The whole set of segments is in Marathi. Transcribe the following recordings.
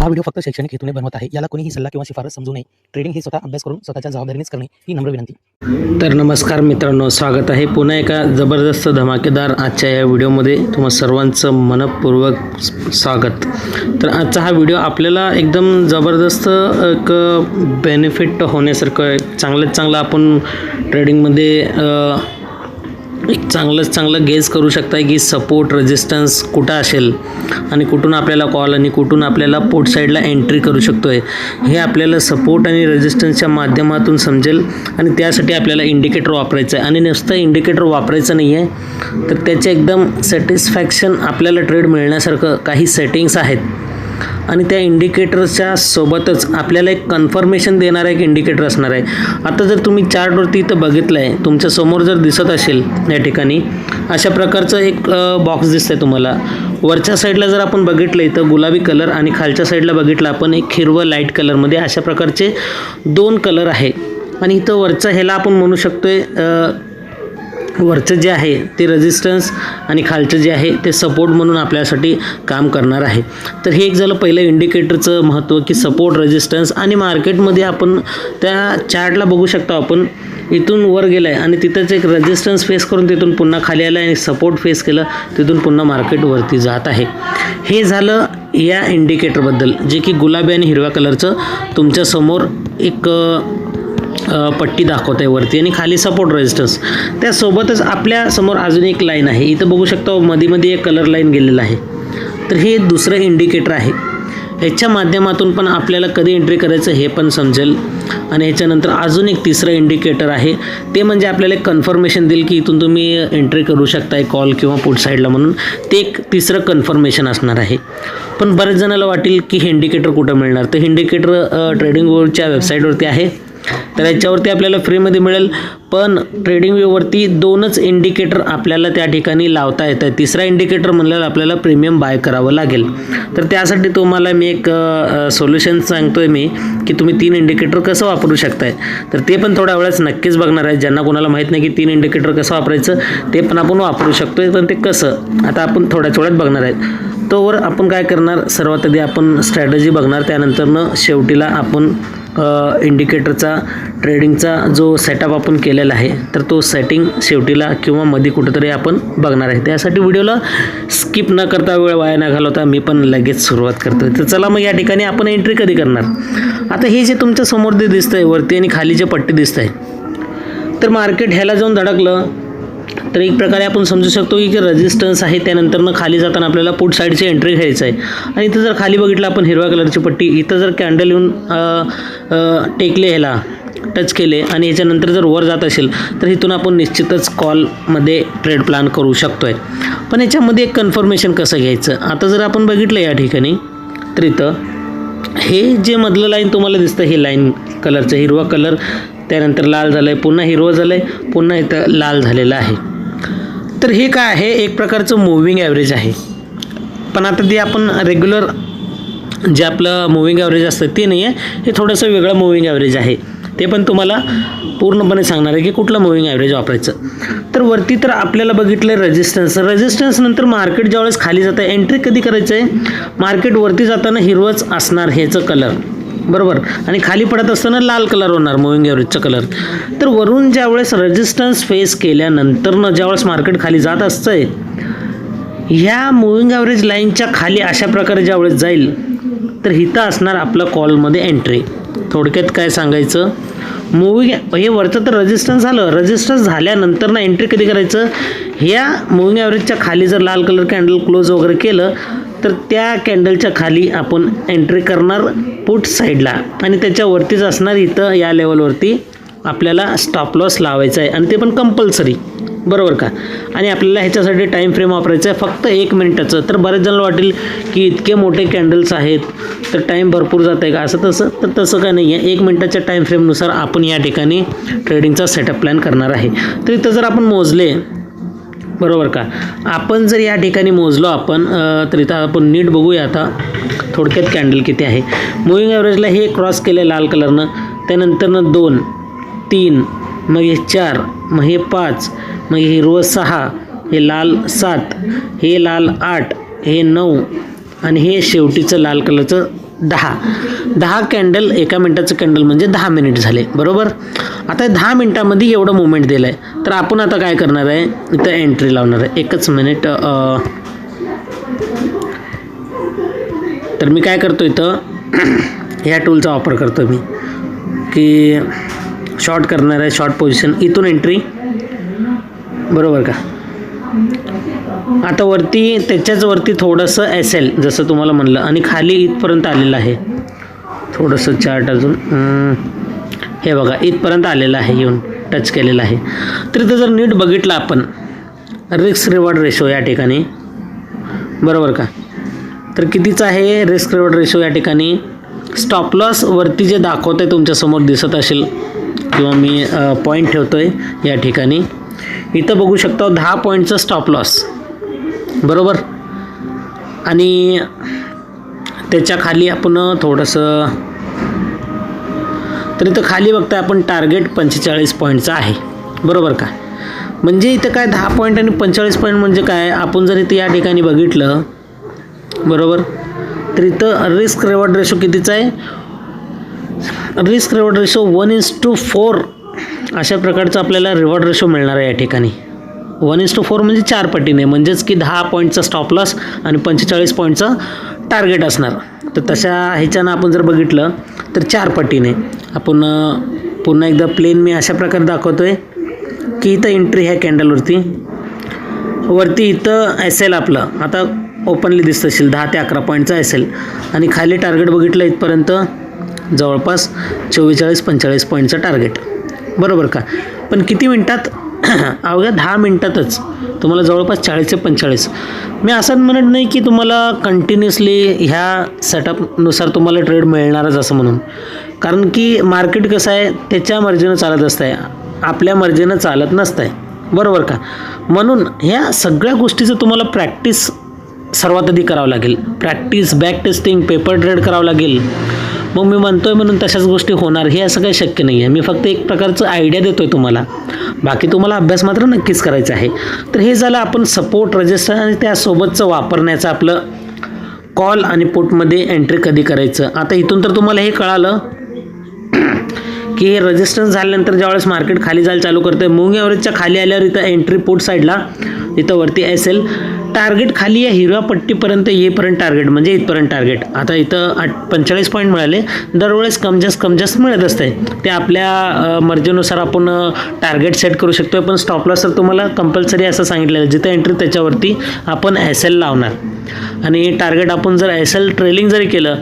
हा व्हिडिओ फक्त शैक्षणिक हेतूने बनवत आहे. याला कोणीही सल्ला किंवा शिफारस समजू नये. ट्रेडिंग हे स्वतः अभ्यास करून स्वतःच्या जबाबदारीनेच करणे ही नम्र विनंती. तर नमस्कार मित्रांनो, स्वागत आहे पुन्हा एका जबरदस्त धमाकेदार आजच्या या व्हिडिओमध्ये. तुम्हा सर्वांचं मनपूर्वक स्वागत. तर आजचा हा व्हिडिओ आपल्याला एकदम जबरदस्त एक बेनिफिट होण्यासारखं चांगलं आपण ट्रेडिंगमध्ये एक चांगलं गेस करू शकता की सपोर्ट रेजिस्टन्स कुठं असेल आणि कुठून आपल्याला कॉल आणि कुठून आपल्याला पोट साईडला एंट्री करू शकतो आहे हे आपल्याला सपोर्ट आणि रेजिस्टन्सच्या माध्यमातून समजेल. आणि त्यासाठी आपल्याला इंडिकेटर वापरायचं आहे. आणि नुसतं इंडिकेटर वापरायचं नाही आहे, तर त्याचे एकदम सॅटिस्फॅक्शन आपल्याला ट्रेड मिळण्यासारखं काही सेटिंग्स आहेत. आणि त्या इंडिकेटरच्या सोबतच आपल्याला एक कन्फर्मेशन देणारा एक इंडिकेटर असणार आहे. आता जर तुम्ही चार्टवरती इथं बघितलं आहे, तुमच्यासमोर जर दिसत असेल या ठिकाणी अशा प्रकारचं एक बॉक्स दिसतं आहे तुम्हाला. वरच्या साईडला जर आपण बघितलं इथं गुलाबी कलर आणि खालच्या साईडला बघितलं आपण एक हिरवं लाईट कलरमध्ये अशा प्रकारचे दोन कलर आहे. आणि इथं वरचं ह्याला आपण म्हणू शकतो आहे वरचं जे आहे ते रेजिस्टन्स आणि खालचं जे आहे ते सपोर्ट म्हणून आपल्यासाठी काम करणार आहे. तर हे एक झालं पहिलं इंडिकेटरचं महत्त्व की सपोर्ट रेजिस्टन्स. आणि मार्केटमध्ये आपण त्या चार्टला बघू शकतो, आपण इथून वर गेलं आहे आणि तिथंच एक रेजिस्टन्स फेस करून तिथून पुन्हा खाली आलं आणि सपोर्ट फेस केलं, तिथून पुन्हा मार्केटवरती जात आहे. हे झालं या इंडिकेटरबद्दल, जे की गुलाबी आणि हिरव्या कलरचं तुमच्यासमोर एक पट्टी दाखवत आहे वरती आणि खाली सपोर्ट रेजिस्टन्स. त्यासोबतच आपल्यासमोर अजून एक लाईन आहे, इथं बघू शकता मध्ये एक कलर लाईन गेलेला आहे. तर हे दुसरं इंडिकेटर आहे. ह्याच्या माध्यमातून पण आपल्याला कधी एंट्री करायचं हे पण समजेल. आणि ह्याच्यानंतर अजून एक तिसरं इंडिकेटर आहे, ते म्हणजे आपल्याला एक कन्फर्मेशन देईल की इथून तुम्ही एंट्री करू शकताय कॉल किंवा पुट साईडला म्हणून. ते एक तिसरं कन्फर्मेशन असणार आहे. पण बरेच जणाला वाटेल की हे इंडिकेटर कुठं मिळणार, तर इंडिकेटर ट्रेडिंग व्ह्यूच्या वेबसाईटवरती आहे. तर याच्यावरती आपल्याला फ्रीमध्ये मिळेल. पण ट्रेडिंग व्ह्यूवरती दोनच इंडिकेटर आपल्याला त्या ठिकाणी लावता येतं. तिसरा इंडिकेटर म्हणल्यावर आपल्याला प्रीमियम बाय करावं लागेल. तर त्यासाठी तुम्हाला मी एक सोल्युशन सांगतो आहे मी की तुम्ही 3 इंडिकेटर कसं वापरू शकताय. तर ते पण थोड्या वेळाच नक्कीच बघणार आहे. ज्यांना कोणाला माहीत नाही की 3 इंडिकेटर कसं वापरायचं ते पण आपण वापरू शकतो आहे, पण ते कसं आता आपण थोड्याच वेळात बघणार आहे. तोवर आपण काय करणार, सर्वात आधी आपण स्ट्रॅटेजी बघणार, त्यानंतरनं शेवटीला आपण इंडिकेटरचा ट्रेडिंगचा जो सेटअप आपण केलेला आहे तर तो सेटिंग शेवटीला किंवा मध्ये कुठेतरी आपण बघणार आहे. त्यासाठी व्हिडिओला स्किप न करता, वेळ वाया न घालवता मी पण लगेच सुरुवात करतो. तर चला मग या ठिकाणी आपण एंट्री कधी करणार. आता हे जे तुमच्या समोर जे दिसतंय वरती आणि खाली जे पट्टी दिसत आहे, तर मार्केट ह्याला जाऊन धडकलं तर एक प्रकारे आपण समजू शकतो की रेजिस्टन्स आहे. त्यानंतरनं खाली जाताना आपल्याला पुट साईडची एंट्री घ्यायचं आहे. आणि इथं जर खाली बघितलं आपण हिरव्या कलरची पट्टी, इथं जर कॅन्डल येऊन टेकले, ह्याला टच केले आणि याच्यानंतर जर वर जात असेल तर इथून आपण निश्चितच कॉलमध्ये ट्रेड प्लॅन करू शकतो आहे. पण याच्यामध्ये एक कन्फर्मेशन कसं घ्यायचं, आता जर आपण बघितलं या ठिकाणी तर इथं हे जे मधलं लाईन तुम्हाला दिसतं, हे लाईन कलरचं हिरवा कलर, त्यानंतर लाल झालं आहे, पुन्हा हिरवं झालं आहे, पुन्हा इथं लाल झालेलं आहे. तर हे काय आहे, एक प्रकारचं मूव्हिंग ॲव्हरेज आहे. पण आता ते आपण रेग्युलर जे आपलं मूव्हिंग ॲव्हरेज असतं ते नाही आहे, हे थोडंसं वेगळं मूव्हिंग ॲव्हरेज आहे. ते पण तुम्हाला पूर्णपणे सांगणार आहे की कुठलं मूव्हिंग ॲव्हरेज वापरायचं. तर वरती तर आपल्याला बघितलं आहे रेजिस्टन्स नंतर मार्केट ज्यावेळेस खाली जातं आहे, एंट्री कधी करायचं आहे, मार्केट वरती जाताना हिरवंच असणार ह्याचं कलर, बरोबर, आणि खाली पडत असताना लाल कलर होणार मूव्हिंग ॲव्हरेजचा कलर. तर वरून ज्यावेळेस रेजिस्टन्स फेस केल्यानंतरनं ज्यावेळेस मार्केट खाली जात असतं आहे, ह्या मूव्हिंग ॲव्हरेज लाईनच्या खाली अशा प्रकारे ज्यावेळेस जाईल तर इथं असणार आपलं कॉलमध्ये एंट्री. थोडक्यात काय सांगायचं, हे वरचं तर रेजिस्टन्स झालं, रेजिस्टन्स झाल्यानंतर ना एंट्री कधी करायचं, ह्या मूव्हिंग ॲव्हरेजच्या खाली जर लाल कलर कॅन्डल क्लोज वगैरे केलं तर त्या कॅन्डलच्या खाली आपण एंट्री करणार पुट साईडला. आणि त्याच्यावरतीच असणार इथं या लेवलवरती आपल्याला स्टॉप लॉस लावायचा आहे, आणि ते पण कंपल्सरी, बरोबर का. आणि आपल्याला ह्याच्यासाठी टाईम फ्रेम वापरायचं आहे फक्त 1 मिनिटाचं. तर बरेच जणांना वाटेल की इतके मोठे कॅन्डल्स आहेत तर टाईम भरपूर जात आहे का, तर तसं काय नाही आहे. 1 मिनिटाच्या टाईम फ्रेमनुसार आपण या ठिकाणी ट्रेडिंगचा सेटअप प्लॅन करणार आहे. तर इथं जर आपण मोजले, बरोबर का, आपण जर या ठिकाणी मोजलो आपण तर इथं आपण नीट बघूया आता थोडक्यात कॅन्डल किती आहे. मूव्हिंग ॲव्हरेजला हे क्रॉस केलं आहे लाल कलरनं, त्यानंतरनं 2, 3, मग हे 4, मग हे 5, मग हे हिरवं 6, हे लाल 7, हे लाल 8, हे 9 आणि हे शेवटीचं लाल कलरचं 10 कॅन्डल, एका मिनटाचं कॅन्डल म्हणजे 10 मिनिट झाले, बरोबर. आता 10 मिनटामध्ये एवढं मुवमेंट दिलं आहे, तर आपण आता काय करणार आहे, इथं एंट्री लावणार आहे. एकच मिनिट. तर मी काय करतो, इथं ह्या टूलचा वापर करतो मी, की शॉर्ट करणार आहे. शॉर्ट पोझिशन, इथून एंट्री, बरोबर का. आता वरती, त्याच्याच वरती थोडंसं SL जसं तुम्हाला म्हणलं, आणि खाली इथपर्यंत आलेलं आहे. थोडंसं चार्ट अजून, हे बघा इथपर्यंत आलेलं आहे, येऊन टच केलेलं आहे. तर इथं जर नीट बघितलं आपण, रिस्क रिवॉर्ड रेशो या ठिकाणी, बरोबर का. तर कितीचं आहे रिस्क रिवॉर्ड रेशो या ठिकाणी. स्टॉप लॉस वरती जे दाखवतं आहे तुमच्यासमोर दिसत असेल, किंवा मी पॉईंट ठेवतो आहे या ठिकाणी. इथं बघू शकतो 10 पॉईंटचं स्टॉप लॉस, बरोबर. आणि त्याच्या खाली आपण थोडंसं, तर इथं खाली बघताय आपण टार्गेट 45 पॉईंटचं आहे, बरोबर का. म्हणजे इथं काय 10 पॉईंट आणि 45 पॉईंट म्हणजे काय, आपण जर इथं या ठिकाणी बघितलं, बरोबर, तर इथं रिस्क रिवॉर्ड रेशो कितीचा आहे. रिस्क रिवॉर्ड रेशो 1:4 अशा प्रकारचा आपल्याला रिवॉर्ड रेशो मिळणार आहे या ठिकाणी. 1:4 म्हणजे 4 पटीने, म्हणजेच की 10 पॉईंटचा स्टॉप लॉस आणि 45 पॉईंटचं टार्गेट असणार. तर तशा ह्याच्यानं आपण जर बघितलं तर 4 पटीने. आपण पुन्हा एकदा प्लेन मी अशा प्रकारे दाखवतो आहे, की इथं एंट्री ह्या कॅन्डलवरती, वरती इथं SL आपलं आता ओपनली दिसत असेल 10 ते 11 पॉईंटचा SL, आणि खाली टार्गेट बघितलं इथपर्यंत जवळपास 44-45 पॉईंटचं टार्गेट, बरोबर का. पण किती मिनटात, अवघ्या 10 मिनटातच तुम्हाला जवळपास 40 ते 45. मी असं म्हणत नाही की तुम्हाला कंटिन्युअसली ह्या सेटअपनुसार तुम्हाला ट्रेड मिळणारच असं म्हणून, कारण की मार्केट कसं आहे त्याच्या मर्जीनं चालत असतं आहे, आपल्या मर्जीनं चालत नसतं आहे, बरोबर का. म्हणून ह्या सगळ्या गोष्टीचं तुम्हाला प्रॅक्टिस सर्वात आधी करावं लागेल. Practice, back testing, paper trade करावं लागेल. मग मी म्हणतोय म्हणून तशाच गोष्टी होणार हे असं काही शक्य नाही आहे. मी फक्त एक प्रकारचं आयडिया देतो आहे तुम्हाला, बाकी तुम्हाला अभ्यास मात्र नक्कीच करायचा आहे. तर हे झालं आपण सपोर्ट, रेजिस्टन्स आणि त्यासोबतचं वापरण्याचं आपलं कॉल आणि पुटमध्ये एंट्री कधी करायचं. आता इथून तर तुम्हाला हे कळालं की हे रेजिस्टन्स झाल्यानंतर ज्यावेळेस मार्केट खाली जायला चालू करते, मूव्हिंग ॲव्हरेजच्या खाली आल्यावर इथं एंट्री पुट साईडला, इथं वरती SL, टार्गेट खाली या हिरव्या पट्टीपर्यंत येईपर्यंत टार्गेट म्हणजे इथपर्यंत टार्गेट. आता इथं 45 पॉईंट मिळाले, दरवेळेस कम जास्त मिळत असते, ते आपल्या मर्जीनुसार आपण टार्गेट सेट करू शकतो. पण स्टॉप लॉस तर तुम्हाला कंपल्सरी असं सांगितलेलं आहे, जिथं एंट्री त्याच्यावरती आपण SL लावणार, आणि टार्गेट आपण जर SL ट्रेलिंग जरी केलं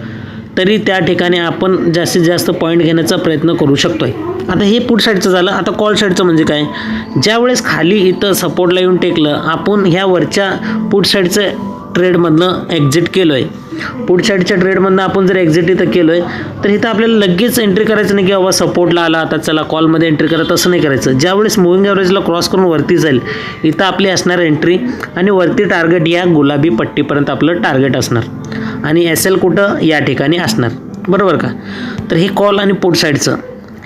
तरी त्या ठिकाणी आपण जास्तीत जास्त पॉईंट घेण्याचा प्रयत्न करू शकतो आहे. आता हे पुट साईडचं झालं. आता कॉल साईडचं म्हणजे काय, ज्यावेळेस खाली इथं सपोर्टला येऊन टेकलं, आपण ह्या वरच्या पुट साईडचं ट्रेडमधनं एक्झिट केलो आहे. पुट साईडच्या ट्रेडमधनं आपण जर एक्झिट इथं केलो आहे, तर इथं आपल्याला लगेच एंट्री करायचं नाही की बाबा सपोर्टला आला आता चला कॉलमध्ये एंट्री करत, असं नाही करायचं. ज्यावेळेस मूव्हिंग ॲव्हरेजला क्रॉस करून वरती जाईल, इथं आपली असणार एंट्री, आणि वरती टार्गेट या गुलाबी पट्टीपर्यंत आपलं टार्गेट असणार, आणि SL कुठं या ठिकाणी असणार, बरोबर का. तर हे कॉल आणि पुट साईडचं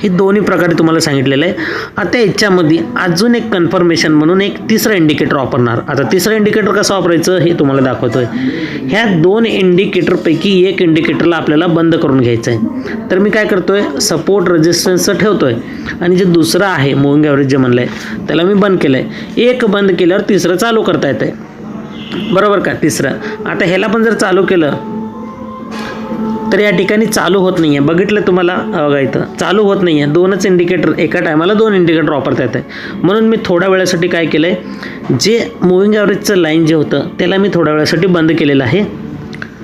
हे दोन्ही प्रकारे तुम्हाला सांगितलेलं आहे. आता याच्यामध्ये अजून एक कन्फर्मेशन म्हणून एक तिसरं इंडिकेटर वापरणार. आता तिसरं इंडिकेटर कसं वापरायचं हे तुम्हाला दाखवतो आहे. ह्या 2 इंडिकेटरपैकी एक इंडिकेटरला आपल्याला बंद करून घ्यायचं आहे. तर मी काय करतो आहे, सपोर्ट रेजिस्टन्सचं ठेवतो आहे, आणि जे दुसरं आहे मूव्हिंग ॲव्हरेज जे म्हणलं आहे त्याला मी बंद केलं आहे. एक बंद केल्यावर तिसरं चालू करता येतं आहे, बरोबर का. तिसरं आता ह्याला पण जर चालू केलं तर या ठिकाणी चालू होत नाही आहे, बघितलं तुम्हाला, बघा इथं चालू होत नाही आहे. 2च इंडिकेटर एका टायमाला 2 इंडिकेटर वापरता येत आहे. म्हणून मी थोड्या वेळासाठी काय केलं आहे, जे मूव्हिंग ॲव्हरेजचं लाईन जे होतं त्याला मी थोड्या वेळासाठी बंद केलेलं आहे.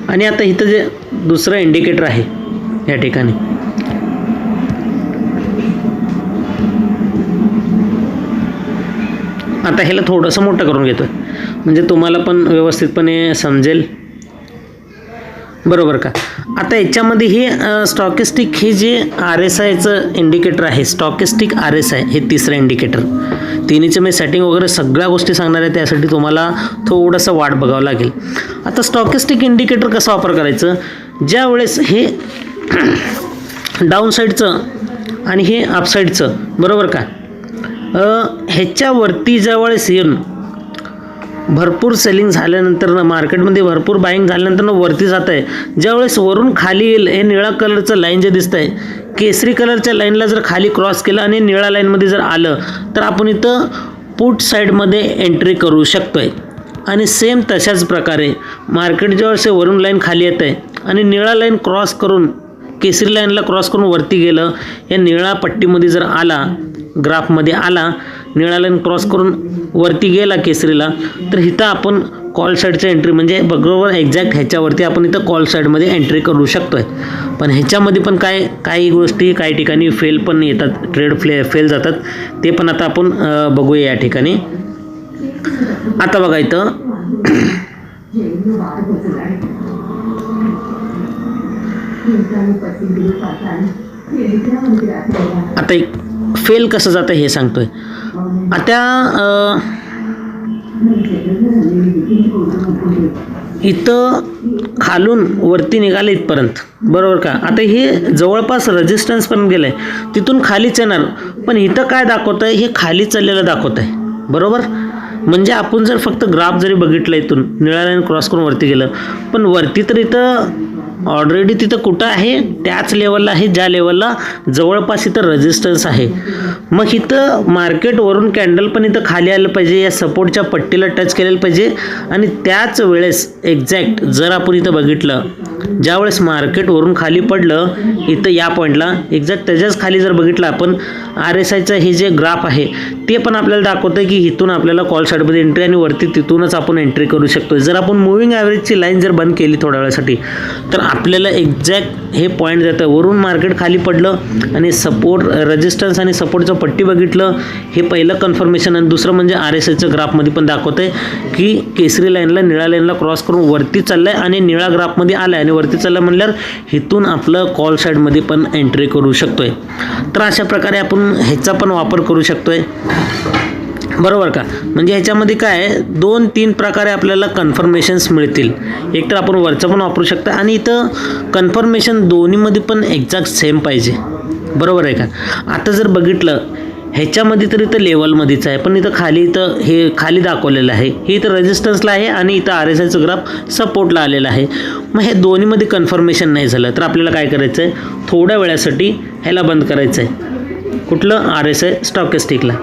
आणि आता इथं जे दुसरं इंडिकेटर आहे या ठिकाणी, आता ह्याला थोडंसं मोठं करून घेतो आहे म्हणजे तुम्हाला पण व्यवस्थितपणे समजेल, बरोबर का. आता याच्यामध्ये हे स्टॉकिस्टिक हे जे RSIचं इंडिकेटर आहे, स्टॉकिस्टिक RSI हे तिसरं इंडिकेटर, तिन्हीचं मी सेटिंग वगैरे सगळ्या गोष्टी सांगणार आहे, त्यासाठी तुम्हाला थोडंसं वाट बघावं लागेल. आता स्टॉकिस्टिक इंडिकेटर कसं वापर करायचं, ज्या वेळेस हे डाऊन साईडचं आणि हे अपसाईडचं, बरोबर का, ह्याच्यावरती ज्यावेळेस येऊन भरपूर सेलिंग झाल्यानंतर ना मार्केटमध्ये भरपूर बाईंग झाल्यानंतर ना वरती जात आहे. ज्यावेळेस वरून खाली येईल हे निळा कलरचं लाईन जे दिसतं आहे, केसरी कलरच्या लाईनला जर खाली क्रॉस केलं आणि निळ्या लाईनमध्ये जर आलं तर आपण इथं पुट साईडमध्ये एंट्री करू शकतो आहे. आणि सेम तशाच प्रकारे मार्केट ज्यावेळेस वरून लाईन खाली येत आहे आणि निळा लाईन क्रॉस करून केसरी लाईनला क्रॉस करून वरती गेलं, या निळा पट्टीमध्ये जर आला, ग्राफमध्ये आला, निळा लाईन क्रॉस करून वरती गेला केसरीला, तर इथं आपण कॉल साईडचं एंट्री म्हणजे बरोबर एक्झॅक्ट ह्याच्यावरती आपण इथं कॉल साईडमध्ये एंट्री करू शकतो आहे. पण ह्याच्यामध्ये पण काही गोष्टी काही ठिकाणी फेल पण येतात, ट्रेड फेल जातात. ते पण आता आपण बघूया या ठिकाणी. आता बघा इथं आता एक फेल कसं जातं हे सांगतोय. आता इथं खालून वरती निघाले इथपर्यंत, बरोबर का. आता हे जवळपास रेजिस्टन्सपर्यंत गेलं आहे, तिथून खालीच येणार. पण इथं काय दाखवतं आहे, हे खाली चाललेलं दाखवत आहे, बरोबर. म्हणजे आपण जर फक्त ग्राफ जरी बघितलं इथून निळा लाईन क्रॉस करून वरती गेलं, पण वरती तर इथं ऑलरेडी तिथं कुठं आहे, त्याच लेवलला आहे ज्या लेवलला जवळपास इथं रेजिस्टन्स आहे. मग इथं मार्केटवरून कॅन्डल पण इथं खाली आलं पाहिजे, या सपोर्टच्या पट्टीला टच केलेलं पाहिजे. आणि त्याच वेळेस एक्झॅक्ट जर आपण इथं बघितलं, ज्यावेळेस मार्केटवरून खाली पडलं इथं या पॉईंटला, एक्झॅक्ट त्याच्याच खाली जर बघितलं आपण RSIचं हे जे ग्राफ आहे ते पण आपल्याला दाखवतं की इथून आपल्याला कॉल साईडमध्ये एंट्री आणि वरती तिथूनच आपण एंट्री करू शकतो. जर आपण मुव्हिंग ॲव्हरेजची लाईन जर बंद केली थोड्या वेळासाठी, तर आपल्याला एक्झॅक्ट हे पॉईंट जातं. वरून मार्केट खाली पडलं आणि सपोर्ट रेजिस्टन्स आणि सपोर्टचं पट्टी बघितलं, हे पहिलं कन्फर्मेशन. आणि दुसरं म्हणजे RSIचं ग्राफमध्ये पण दाखवतं आहे की केसरी लाईनला निळ्या लाईनला क्रॉस करून वरती चाललं आहे आणि निळा ग्राफमध्ये आलं आहे आणि वरती चाललं म्हणल्यावर इथून आपलं कॉल साईडमध्ये पण एंट्री करू शकतो आहे. तर अशा प्रकारे आपण ह्याचा पण वापर करू शकतो आहे, बरोबर का. म्हणजे ह्याच्यामध्ये काय 2-3 प्रकारे आपल्याला कन्फर्मेशन्स मिळतील. एक तर आपण वरचं पण वापरू शकतो आणि इथं कन्फर्मेशन दोन्हीमध्ये पण एक्झॅक्ट सेम पाहिजे, बरोबर आहे का. आता जर बघितलं ह्याच्यामध्ये तर इथं लेवलमध्येच आहे, पण इथं हे खाली दाखवलेलं आहे, हे इथं रेजिस्टन्सला आहे आणि इथं RSIचं ग्राफ सपोर्टला आलेलं आहे. मग हे दोन्हीमध्ये कन्फर्मेशन नाही झालं तर आपल्याला काय करायचं आहे, थोड्या वेळासाठी ह्याला बंद करायचं आहे. कुठलं, RSI स्टॉकेस्टिकला.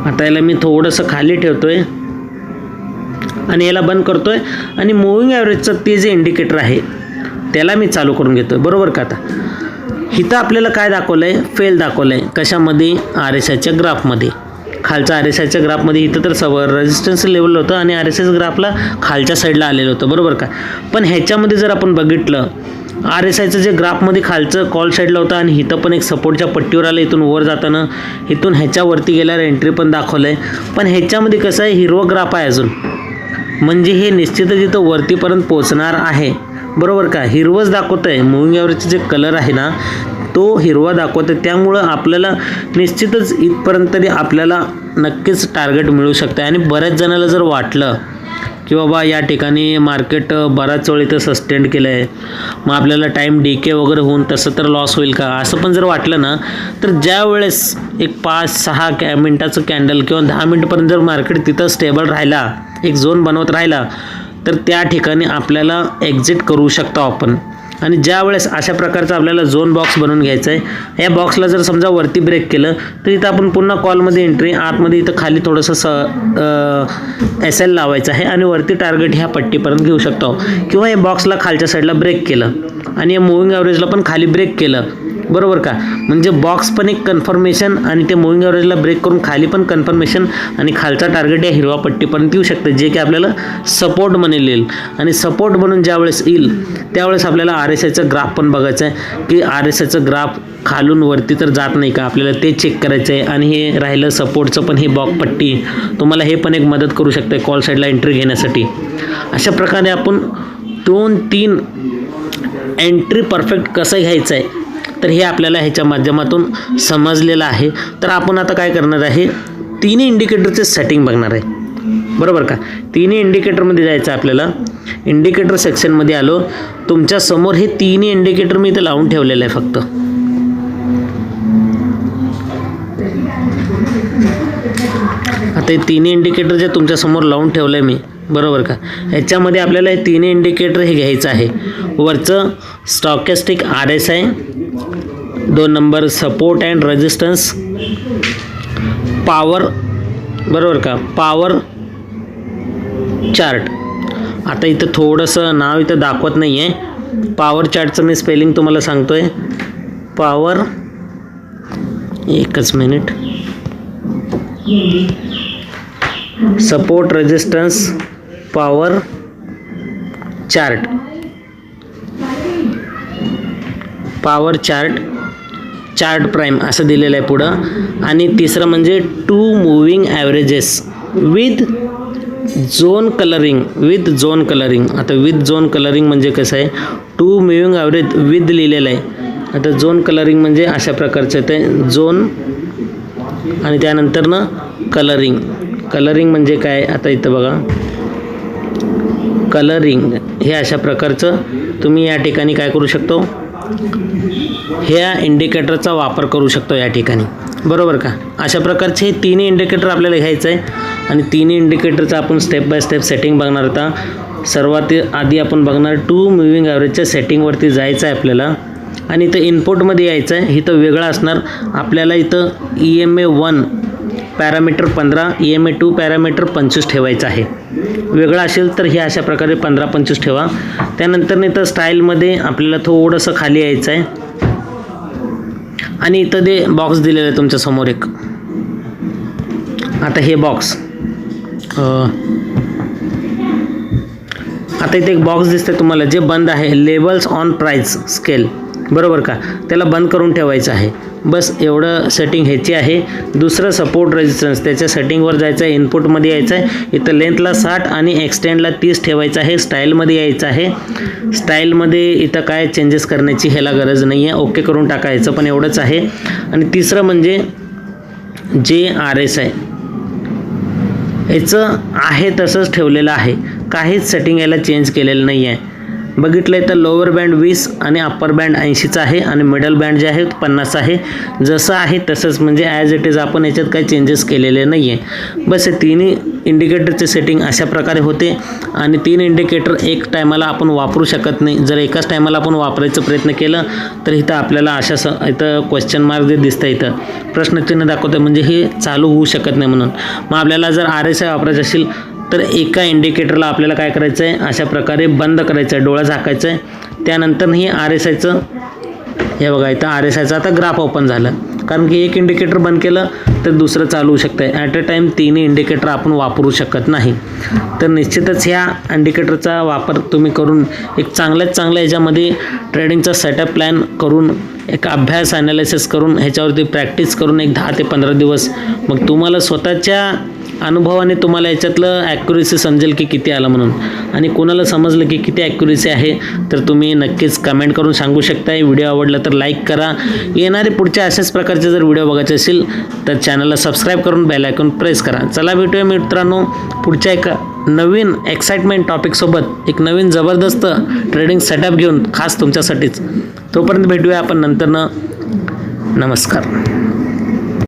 आता याला मी थोडंसं खाली ठेवतोय आणि याला बंद करतोय आणि मुव्हिंग ॲव्हरेजचं ते जे इंडिकेटर आहे त्याला मी चालू करून घेतोय, बरोबर का. आता इथं आपल्याला काय दाखवलं आहे, फेल दाखवलं आहे. कशामध्ये, RSIच्या ग्राफमध्ये. खालच्या RSIच्या ग्राफमध्ये इथं तर रेजिस्टन्स लेवल होतं आणि RSIच्या ग्राफला खालच्या साईडला आलेलं होतं, बरोबर का. पण ह्याच्यामध्ये जर आपण बघितलं, RSIचं जे ग्राफमध्ये खालचं कॉल साईडला होतं आणि इथं पण एक सपोर्टच्या पट्टीवर आलं, इथून वर जाताना इथून ह्याच्यावरती गेल्यावर एंट्री पण दाखवलं आहे. पण ह्याच्यामध्ये कसं आहे, हिरवा ग्राफ आहे अजून, म्हणजे हे निश्चितच इथं वरतीपर्यंत पोहोचणार आहे, बरोबर का. हिरवंच दाखवतं आहे, मुव्हिंग ॲव्हरेजचे जे कलर आहे ना तो हिरवा दाखवतो. त्यामुळं आपल्याला निश्चितच इथपर्यंत तरी आपल्याला नक्कीच टार्गेट मिळू शकतं. आणि बऱ्याच जणाला जर वाटलं की बाबा या ठिकाणी मार्केट बराच वेळ इथं सस्टेंड केलं आहे, मग आपल्याला टाईम डीके वगैरे होऊन तसं तर लॉस होईल का, असं पण जर वाटलं ना, तर ज्या वेळेस एक 5-6 मिनटाचं कॅन्डल किंवा 10 मिनटपर्यंत जर मार्केट तिथं स्टेबल राहिला, एक झोन बनवत राहिला, तर त्या ठिकाणी आपल्याला एक्झिट करू शकतो आपण. आणि ज्या वेळेस अशा प्रकारचा आपल्याला झोन बॉक्स बनवून घ्यायचा आहे, या बॉक्सला जर समजा वरती ब्रेक केलं तर इथं आपण पुन्हा कॉलमध्ये एंट्री, आतमध्ये इथं खाली थोडंसं SL लावायचं आहे आणि वरती टार्गेट ह्या पट्टीपर्यंत घेऊ शकतो. किंवा या बॉक्सला खालच्या साईडला ब्रेक केलं आणि या मुव्हिंग ॲव्हरेजला पण खाली ब्रेक केलं, बरोबर का. म्हणजे बॉक्स पण एक कन्फर्मेशन आणि ते मुव्हिंग ॲव्हरेजला ब्रेक करून खाली पण कन्फर्मेशन आणि खालचा टार्गेट या हिरवा पट्टीपर्यंत येऊ शकतं, जे की आपल्याला सपोर्ट म्हणून येईल. आणि सपोर्ट म्हणून ज्यावेळेस येईल त्यावेळेस आपल्याला RSIचं ग्राफ पण बघायचं आहे की RSIचं ग्राफ खालून वरती तर जात नाही का, आपल्याला ते चेक करायचं आहे. आणि हे राहिलं सपोर्टचं पण, हे बॉक्स पट्टी तुम्हाला हे पण एक मदत करू शकते कॉल साईडला एंट्री घेण्यासाठी. अशा प्रकारे आपण 2-3 एंट्री परफेक्ट कसं घ्यायचं आहे तर हे आपल्याला ह्याच्या माध्यमातून समजलेलं आहे. तर आपण आता काय करणार आहे, तिन्ही इंडिकेटरचे सेटिंग बघणार आहे, बरोबर का. तिन्ही इंडिकेटरमध्ये जायचं आपल्याला. इंडिकेटर सेक्शनमध्ये आलो, तुमच्या समोर हे तिन्ही इंडिकेटर मी इथे लावून ठेवलेलं आहे फक्त. आता हे तिन्ही इंडिकेटर जे तुमच्यासमोर लावून ठेवलं आहे मी, बरोबर का, ह्याच्यामध्ये आपल्याला हे तिन्ही इंडिकेटर हे घ्यायचं आहे. वरचं स्टॉकॅस्टिक RSI, 2 number support and resistance, power, बरोबर का, पॉवर चार्ट. आता इथं थोडंसं नाव इथं दाखवत नाही आहे. पॉवर चार्टचं मी स्पेलिंग तुम्हाला सांगतो आहे. पॉवर, एकच minute, support, resistance, power chart, power chart, chart prime असं दिलेलं आहे पुढं. आणि तिसरं म्हणजे 2 moving averages with zone colouring, with zone colouring. आता विथ झोन कलरिंग म्हणजे कसं आहे, 2 मूविंग ॲव्हरेज विथ लिहिलेलं आहे. आता झोन कलरिंग म्हणजे अशा प्रकारचं आहे, झोन आणि त्यानंतरनं कलरिंग. कलरिंग म्हणजे काय, आता इथं बघा, कलरिंग हे अशा प्रकारचं तुम्ही या ठिकाणी काय करू शकतो, ह्या इंडिकेटरचा वापर करू शकतो या ठिकाणी, बरोबर का. अशा प्रकारचे हे तिन्ही इंडिकेटर आपल्याला घ्यायचं आहे आणि तिन्ही इंडिकेटरचं आपण स्टेप बाय स्टेप सेटिंग बघणार. आता सर्वात आधी आपण बघणार 2 मूविंग ॲव्हरेजच्या सेटिंगवरती जायचं आहे आपल्याला आणि इथं इनपुटमध्ये यायचं आहे. इथं वेगळं असणार आपल्याला, इथं EMA1 पॅरामीटर 15, EMA2 पॅरामीटर 25 ठेवायचं आहे. वेगळं असेल तर हे अशा प्रकारे 15-25 ठेवा. त्यानंतर इथं स्टाईलमध्ये आपल्याला थोडंसं खाली यायचं आहे आणि इथं ते बॉक्स दिलेलं आहे तुमच्यासमोर एक. आता हे बॉक्स, आता इथे एक बॉक्स दिसतंय तुम्हाला जे बंद आहे, लेबल्स ऑन प्राइस स्केल, बरोबर का, त्याला बंद करून ठेवायचं आहे. बस एवढं सेटिंग ह्याची आहे. दुसरं सपोर्ट रेजिस्टन्स, त्याच्या सेटिंगवर जायचं आहे, इनपुटमध्ये यायचं आहे. इथं लेंथला 60 आणि एक्सटेंडला 30 ठेवायचं आहे. स्टाईलमध्ये यायचं आहे. स्टाईलमध्ये इथं काय चेंजेस करण्याची ह्याला गरज नाही आहे, ओके करून टाकायचं, पण एवढंच आहे. आणि तिसरं म्हणजे जे RSI याचं आहे तसंच ठेवलेलं आहे, काहीच सेटिंग याला चेंज केलेलं नाही आहे. बघितलं तर लोअर बँड 20 आणि अप्पर बँड 80चा आहे आणि मिडल बँड जे आहे 50 आहे. जसं आहे तसंच, म्हणजे ॲज इट इज, आपण याच्यात काही चेंजेस केलेले नाही आहे. बस हे तिन्ही इंडिकेटरचे सेटिंग अशा प्रकारे होते आणि 3 इंडिकेटर एक टायमाला आपण वापरू शकत नाही. जर एकाच टायमाला आपण वापरायचा प्रयत्न केलं तर इथं आपल्याला इथं क्वेश्चन मार्क जे दिसतं, इथं प्रश्नचिन्ह दाखवतं, म्हणजे हे चालू होऊ शकत नाही. म्हणून मग आपल्याला जर RSI वापरायचं असेल तर एका इंडिकेटरला आपल्याला काय करायचं आहे, अशा प्रकारे बंद करायचं आहे, डोळा झाकायचं आहे. त्यानंतर हे RSIचं, हे बघा इथं RSIचं आता ग्राफ ओपन झालं, कारण की एक इंडिकेटर बंद केलं तर दुसरं चालू होऊ शकतं आहे. ॲट अ टाईम तिन्ही इंडिकेटर आपण वापरू शकत नाही. तर निश्चितच ह्या इंडिकेटरचा वापर तुम्ही करून एक चांगल्यात चांगल्या ह्याच्यामध्ये ट्रेडिंगचा सेटअप प्लॅन करून, एक अभ्यास ॲनालिसिस करून, ह्याच्यावरती प्रॅक्टिस करून एक 10 ते 15 दिवस, मग तुम्हाला स्वतःच्या अनुभवाने तुम्हाला याच्यातलं ॲक्युरेसी समजेल की किती आलं म्हणून. आणि कोणाला समजलं की किती ॲक्युरेसी आहे तर तुम्ही नक्कीच कमेंट करून सांगू शकता. व्हिडिओ आवडला तर लाईक करा. येणारे पुढच्या अशाच प्रकारचे जर व्हिडिओ बघायचे असेल तर चॅनलला सबस्क्राईब करून बेल आयकॉन प्रेस करा. चला भेटूया मित्रांनो पुढच्या एका नवीन एक्साइटमेंट टॉपिकसोबत, एक नवीन जबरदस्त ट्रेडिंग सेटअप घेऊन खास तुमच्यासाठीच. तोपर्यंत भेटूया आपण नंतरनं. नमस्कार.